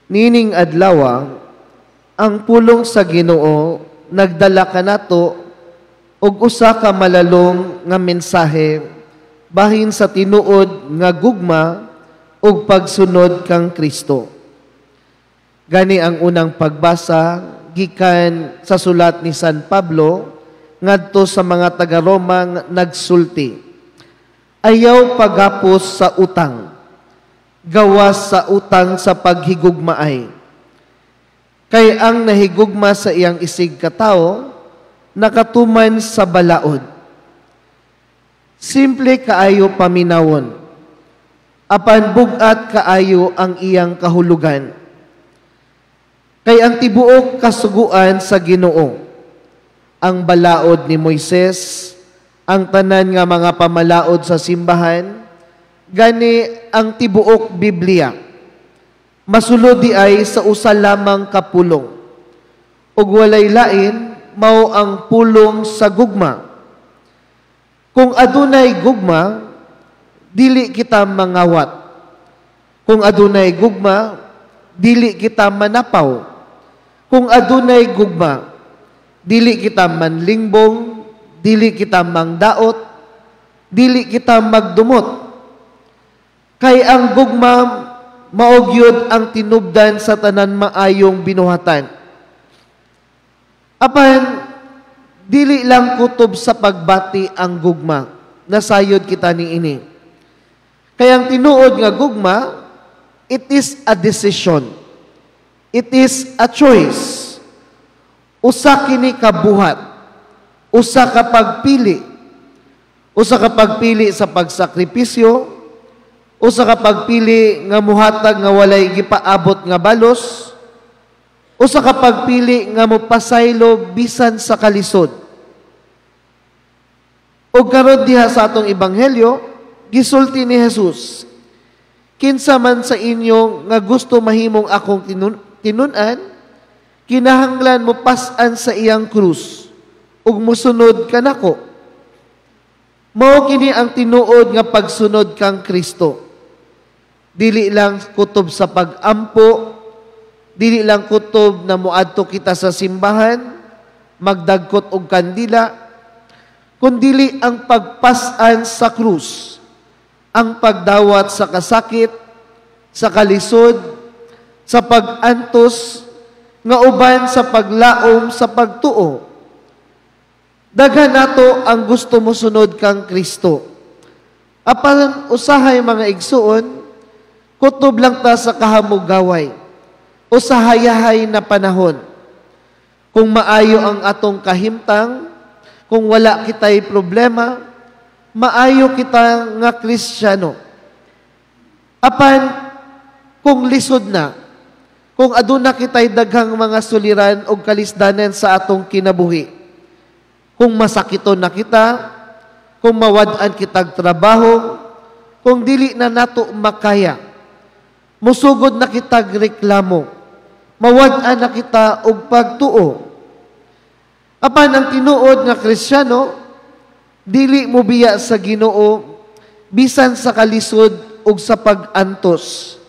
Nining adlaw, ang pulong sa Ginoo nagdala kanato og usa ka malalong nga mensahe bahin sa tinuod nga gugma ug pagsunod kang Kristo. Gani ang unang pagbasa gikan sa sulat ni San Pablo ngadto sa mga taga-Roma nga nagsulti. Ayaw paghapos sa utang, gawas sa utang sa paghigugmaay. Kay ang nahigugma sa iyang isig katao, nakatuman sa balaod. Simple kaayo paminawon, apan bugat kaayo ang iyang kahulugan. Kay ang tibuok kasuguan sa Ginoo, ang balaod ni Moises, ang tanan nga mga pamalaod sa simbahan, gani ang tibuok Biblia. Masulod di ay sa usa lamang kapulong. Ug walay lain, mao ang pulong sa gugma. Kung adunay gugma, dili kita mangawat. Kung adunay gugma, dili kita manapaw. Kung adunay gugma, dili kita manlingbong, dili kita mangdaot, dili kita magdumot. Kay ang gugma maogyod ang tinubdan sa tanan maayong binuhatan. Apan, dili lang kutob sa pagbati ang gugma, nasayod kita ni ini. Kaya ang tinuod nga gugma, it is a decision. It is a choice. Usa kini kabuhat. Usa ka pagpili. Usa ka pagpili sa pagsakripisyo. Usa ka pagpili nga muhatag nga walay gipaabot nga balos. Usa ka pagpili nga mopasaylo bisan sa kalisod. O karon diha sa atong ebanghelyo, gisulti ni Jesus, kinsa man sa inyo nga gusto mahimong akong tinunan, kinahanglan mo pas-an sa iyang krus ug mosunod kanako. Mao kini ang tinuod nga pagsunod kang Kristo. Dili lang kutob sa pag-ampo, dili lang kutob na muadto kita sa simbahan, magdagkot og kandila, kundili ang pagpas-an sa krus, ang pagdawat sa kasakit, sa kalisod, sa pag-antos, nga uban sa paglaom sa pagtuo. Daghan nato ang gusto mo sunod kang Kristo. Apan usahay mga igsuon, kutob lang ta sa kahamugaway o sa hayahay na panahon. Kung maayo ang atong kahimtang, kung wala kitay problema, maayo kita nga Kristiyano. Apan, kung lisod na, kung aduna kitay daghang mga suliran o kalisdanan sa atong kinabuhi, kung masakiton na kita, kung mawad-an kitag trabaho, kung dili na nato makaya, musugod na kitag reklamo, mawad-an na kita og pagtuo. Apan ang tinuod nga Kristiyano, dili mo biya sa Ginoo bisan sa kalisod ug sa pag-antos.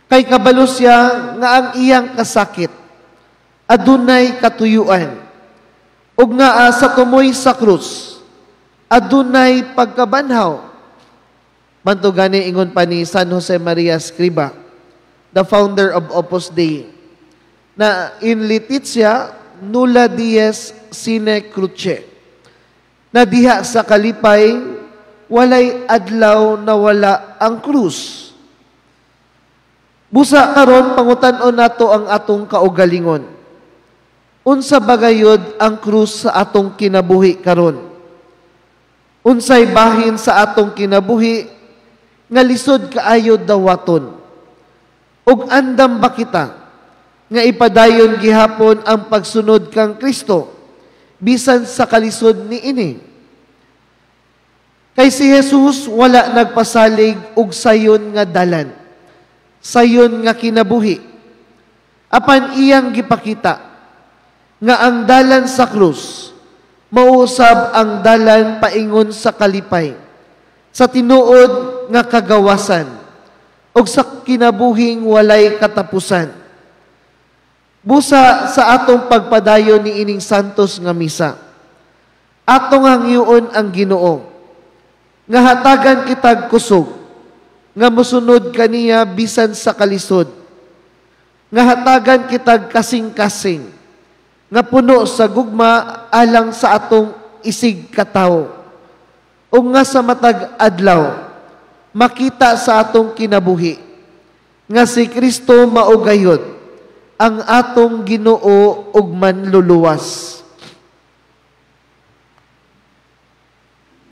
Kay kabalo siya nga ang iyang kasakit adunay katuyuan, ug nga sa tumoy sa krus adunay pagkabanhaw. Manto gani ingon pa ni San Jose Maria Escriva, the founder of Opus Dei, na in Leticia nulla dies sine cruce, na diha sa kalipay walay adlaw na wala ang krus. Busa karon pangutan-on nato ang atong kaugalingon. Unsa bagayod ang krus sa atong kinabuhi karon? Unsay bahin sa atong kinabuhi nga lisod kaayo dawaton? Ug andam ba kita nga ipadayon gihapon ang pagsunod kang Kristo bisan sa kalisod ni ini? Kay si Jesus wala nagpasalig og sayon nga dalan, sayon nga kinabuhi. Apan iyang gipakita nga ang dalan sa krus mausab ang dalan paingon sa kalipay, sa tinuod nga kagawasan, ug sa kinabuhing walay katapusan. Busa sa atong pagpadayon ni ining santos nga misa, atong hangyoon ang Ginoo, nga hatagan kitag kusog, nga musunod kaniya bisan sa kalisod, nga hatagan kitag kasing-kasing, nga puno sa gugma alang sa atong isig katawo, o nga sa matag adlaw, makita sa atong kinabuhi, nga si Kristo maugayod, ang atong Ginoo ug manluluwas.